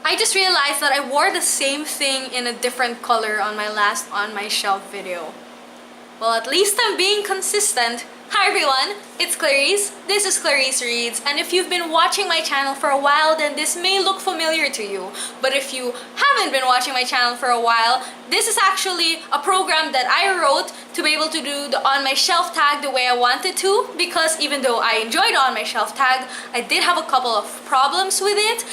I just realized that I wore the same thing in a different color on my last On My Shelf video. Well, at least I'm being consistent. Hi everyone, it's Clarice. This is Clarice Reads, and if you've been watching my channel for a while, then this may look familiar to you. But if you haven't been watching my channel for a while, this is actually a program that I wrote to be able to do the On My Shelf tag the way I wanted to, because even though I enjoyed On My Shelf tag, I did have a couple of problems with it.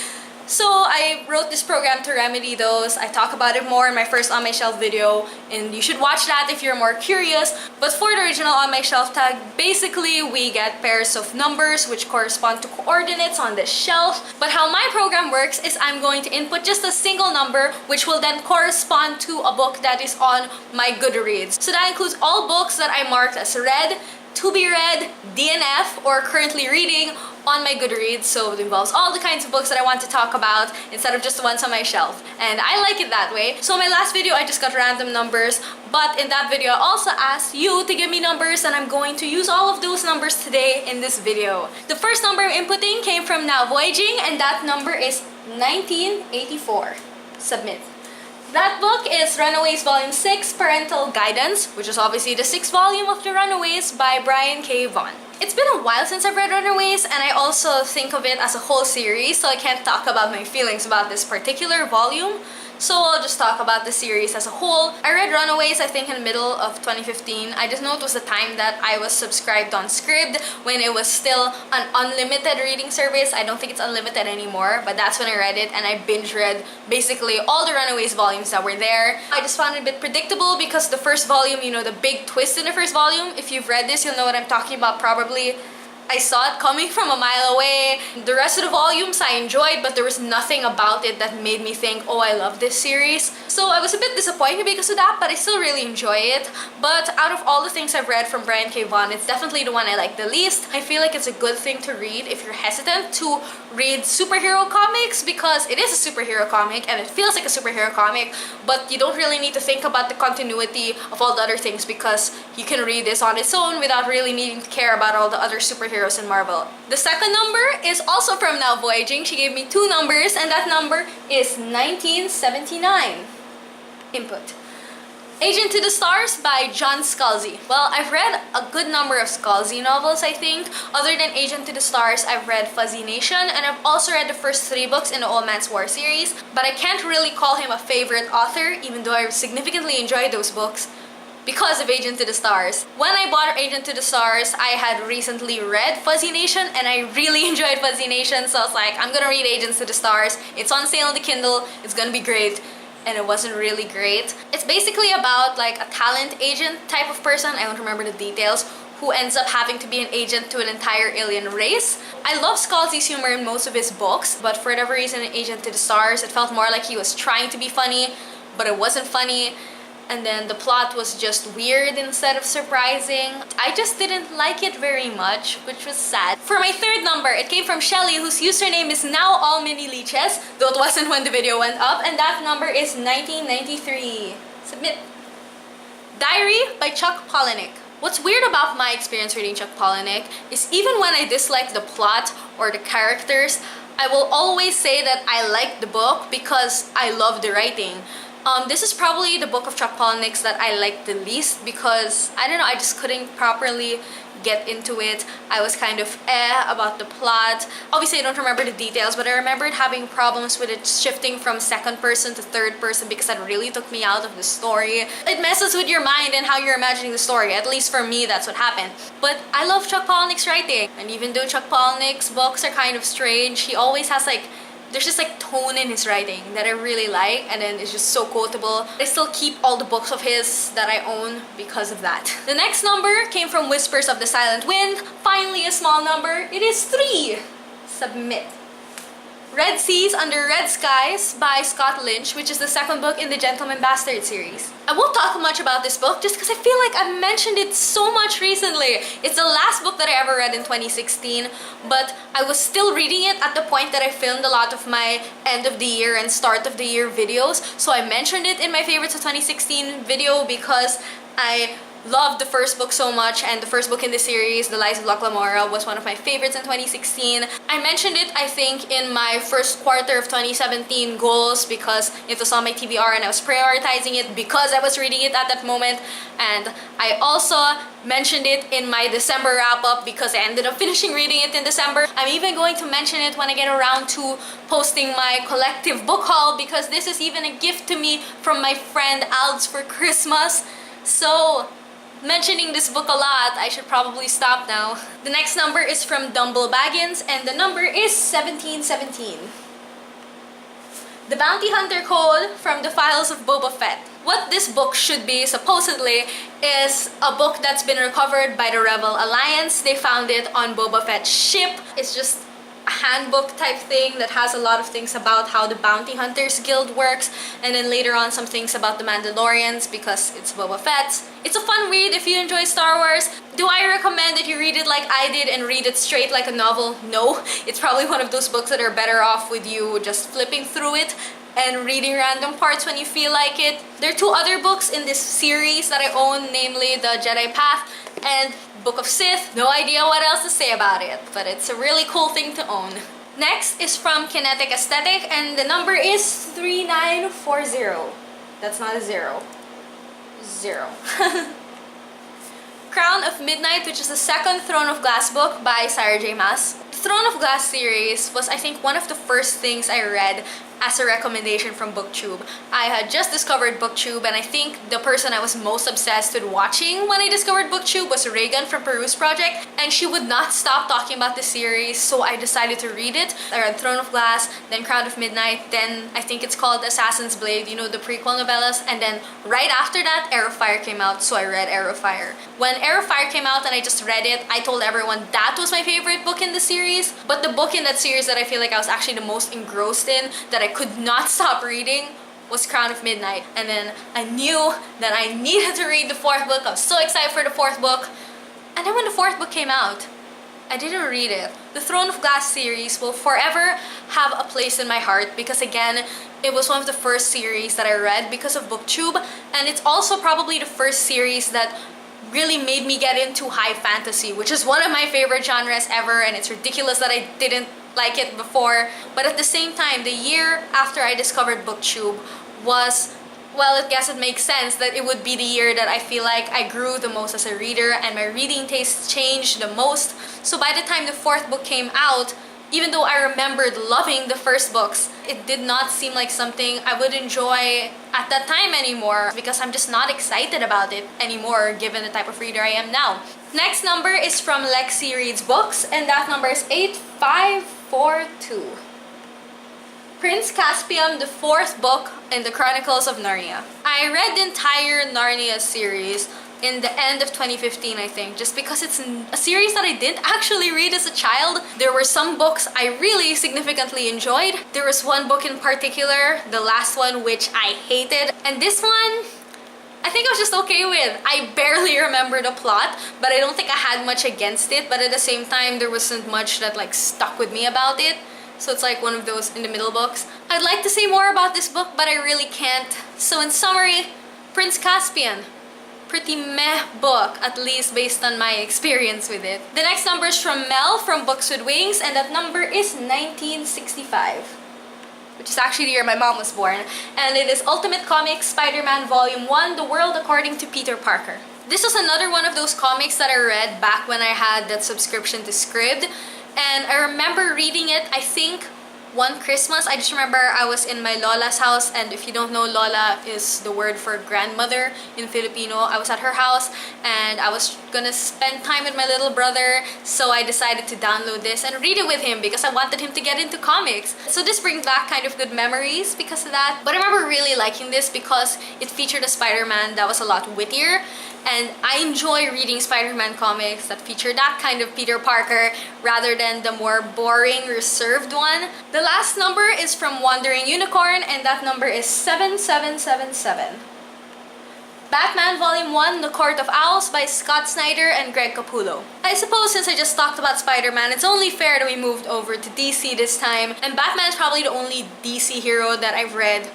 So I wrote this program to remedy those. I talk about it more in my first On My Shelf video, and you should watch that if you're more curious. But for the original On My Shelf tag, basically we get pairs of numbers which correspond to coordinates on the shelf. But how my program works is I'm going to input just a single number which will then correspond to a book that is on my Goodreads. So that includes all books that I marked as read, to be read, DNF, or currently reading on my Goodreads. So it involves all the kinds of books that I want to talk about instead of just the ones on my shelf. And I like it that way. So in my last video, I just got random numbers. But in that video, I also asked you to give me numbers, and I'm going to use all of those numbers today in this video. The first number I'm inputting came from Now Voyaging, and that number is 1984. Submit. That book is Runaways Volume 6, Parental Guidance, which is obviously the 6th volume of the Runaways by Brian K. Vaughan. It's been a while since I've read Runaways, and I also think of it as a whole series, so I can't talk about my feelings about this particular volume. So I'll just talk about the series as a whole. I read Runaways, I think, in the middle of 2015. I just know it was the time that I was subscribed on Scribd, when it was still an unlimited reading service. I don't think it's unlimited anymore, but that's when I read it, and I binge read basically all the Runaways volumes that were there. I just found it a bit predictable because the first volume, you know, the big twist in the first volume, if you've read this, you'll know what I'm talking about probably. I saw it coming from a mile away. The rest of the volumes I enjoyed, but there was nothing about it that made me think, oh, I love this series. So I was a bit disappointed because of that, but I still really enjoy it. But out of all the things I've read from Brian K. Vaughan, it's definitely the one I like the least. I feel like it's a good thing to read if you're hesitant to read superhero comics, because it is a superhero comic and it feels like a superhero comic, but you don't really need to think about the continuity of all the other things, because you can read this on its own without really needing to care about all the other superheroes in Marvel. The second number is also from Now Voyaging. She gave me 2 numbers, and that number is 1979. Input. Agent to the Stars by John Scalzi. Well, I've read a good number of Scalzi novels, I think. Other than Agent to the Stars, I've read Fuzzy Nation, and I've also read the first 3 books in the Old Man's War series. But I can't really call him a favorite author, even though I significantly enjoyed those books because of Agent to the Stars. When I bought Agent to the Stars, I had recently read Fuzzy Nation, and I really enjoyed Fuzzy Nation, so I was like, I'm gonna read Agents to the Stars. It's on sale on the Kindle, it's gonna be great. And it wasn't really great. It's basically about like a talent agent type of person, I don't remember the details, who ends up having to be an agent to an entire alien race. I love Scalzi's humor in most of his books, but for whatever reason in Agent to the Stars, it felt more like he was trying to be funny, but it wasn't funny. And then the plot was just weird instead of surprising. I just didn't like it very much, which was sad. For my third number, it came from Shelly, whose username is Now All Mini Leeches, though it wasn't when the video went up, and that number is 1993. Submit. Diary by Chuck Palahniuk. What's weird about my experience reading Chuck Palahniuk is even when I dislike the plot or the characters, I will always say that I like the book because I love the writing. This is probably the book of Chuck Palahniuk's that I liked the least, because I don't know, I just couldn't properly get into it. I was kind of about the plot. Obviously I don't remember the details, but I remembered having problems with it shifting from second person to third person, because that really took me out of the story. It messes with your mind and how you're imagining the story. At least for me, that's what happened. But I love Chuck Palahniuk's writing, and even though Chuck Palahniuk's books are kind of strange, he always has like, there's just like tone in his writing that I really like, and then it's just so quotable. I still keep all the books of his that I own because of that. The next number came from Whispers of the Silent Wind. Finally a small number. It is 3. Submit. Red Seas Under Red Skies by Scott Lynch, which is the second book in the Gentleman Bastard series. I won't talk much about this book just because I feel like I've mentioned it so much recently. It's the last book that I ever read in 2016, but I was still reading it at the point that I filmed a lot of my end of the year and start of the year videos, so I mentioned it in my favorites of 2016 video because I loved the first book so much, and the first book in the series, The Lies of Locke Lamora, was one of my favorites in 2016. I mentioned it, I think, in my first quarter of 2017 goals because it was on my TBR and I was prioritizing it because I was reading it at that moment. And I also mentioned it in my December wrap-up because I ended up finishing reading it in December. I'm even going to mention it when I get around to posting my collective book haul because this is even a gift to me from my friend Alds for Christmas. So, mentioning this book a lot, I should probably stop now. The next number is from Dumble Baggins, and the number is 1717. The Bounty Hunter Code from the Files of Boba Fett. What this book should be, supposedly, is a book that's been recovered by the Rebel Alliance. They found it on Boba Fett's ship. It's just a handbook type thing that has a lot of things about how the Bounty Hunters Guild works, and then later on some things about the Mandalorians because it's Boba Fett's. It's a fun read if you enjoy Star Wars. Do I recommend that you read it like I did and read it straight like a novel? No. It's probably one of those books that are better off with you just flipping through it and reading random parts when you feel like it. There are two other books in this series that I own, namely The Jedi Path and Book of Sith. No idea what else to say about it, but it's a really cool thing to own. Next is from Kinetic Aesthetic, and the number is 3940. That's not a zero. Zero. Crown of Midnight, which is the second Throne of Glass book by Sarah J. Maas. The Throne of Glass series was, I think, one of the first things I read as a recommendation from BookTube. I had just discovered BookTube, and I think the person I was most obsessed with watching when I discovered BookTube was Reagan from Peruse Project, and she would not stop talking about the series, so I decided to read it. I read Throne of Glass, then Crown of Midnight, then I think it's called Assassin's Blade, you know, the prequel novellas, and then right after that, Heir of Fire came out, so I read Heir of Fire. When Heir of Fire came out and I just read it, I told everyone that was my favorite book in the series, but the book in that series that I feel like I was actually the most engrossed in, that I could not stop reading, was Crown of Midnight. And then I knew that I needed to read the fourth book. I was so excited for the fourth book. And then when the fourth book came out, I didn't read it. The Throne of Glass series will forever have a place in my heart because, again, it was one of the first series that I read because of BookTube, and it's also probably the first series that really made me get into high fantasy, which is one of my favorite genres ever, and it's ridiculous that I didn't like it before. But at the same time, the year after I discovered BookTube was, well, I guess it makes sense that it would be the year that I feel like I grew the most as a reader and my reading tastes changed the most. So by the time the fourth book came out, even though I remembered loving the first books, it did not seem like something I would enjoy at that time anymore because I'm just not excited about it anymore given the type of reader I am now. Next number is from Lexi Reads Books, and that number is 8542. Prince Caspian, the fourth book in the Chronicles of Narnia. I read the entire Narnia series in the end of 2015, I think, just because it's a series that I didn't actually read as a child. There were some books I really significantly enjoyed. There was one book in particular, the last one, which I hated. And this one, I think I was just okay with. I barely remember the plot, but I don't think I had much against it. But at the same time, there wasn't much that like stuck with me about it. So it's like one of those in the middle books. I'd like to say more about this book, but I really can't. So in summary, Prince Caspian. Pretty meh book, at least based on my experience with it. The next number is from Mel from Books with Wings, and that number is 1965, which is actually the year my mom was born. And it is Ultimate Comics Spider-Man Volume 1, The World According to Peter Parker. This was another one of those comics that I read back when I had that subscription to Scribd, and I remember reading it, I think, one Christmas. I just remember I was in my Lola's house, and if you don't know, Lola is the word for grandmother in Filipino. I was at her house and I was gonna spend time with my little brother, so I decided to download this and read it with him because I wanted him to get into comics. So this brings back kind of good memories because of that. But I remember really liking this because it featured a Spider-Man that was a lot wittier, and I enjoy reading Spider-Man comics that feature that kind of Peter Parker rather than the more boring, reserved one. The last number is from Wandering Unicorn, and that number is 7777. Batman Volume 1, The Court of Owls by Scott Snyder and Greg Capullo. I suppose since I just talked about Spider-Man, it's only fair that we moved over to DC this time, and Batman is probably the only DC hero that I've read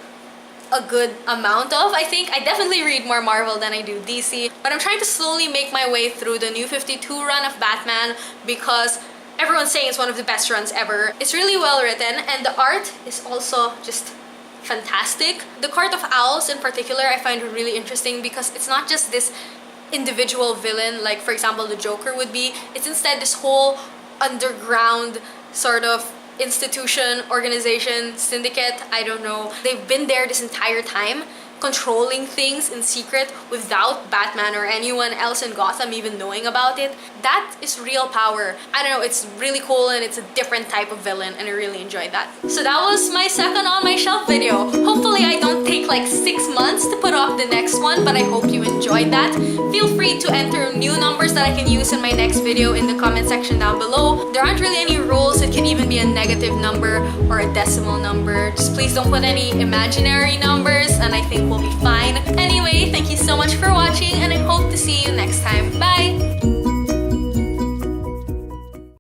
a good amount of. I think I definitely read more Marvel than I do DC, but I'm trying to slowly make my way through the New 52 run of Batman because everyone's saying it's one of the best runs ever. It's really well written, and the art is also just fantastic. The Court of Owls in particular I find really interesting because it's not just this individual villain like, for example, the Joker would be. It's instead this whole underground sort of institution, organization, syndicate, I don't know. They've been there this entire time, controlling things in secret without Batman or anyone else in Gotham even knowing about it. That is real power. I don't know, it's really cool and it's a different type of villain and I really enjoyed that. So that was my second on my shelf video. Hopefully I don't take like 6 months to put up the next one, but I hope you enjoyed that. Feel free to enter new numbers that I can use in my next video in the comment section down below. There aren't really any rules. It can even be a negative number or a decimal number. Just please don't put any imaginary numbers and I think we'll be fine. Anyway, thank you so much for watching and I hope to see you next time. Bye!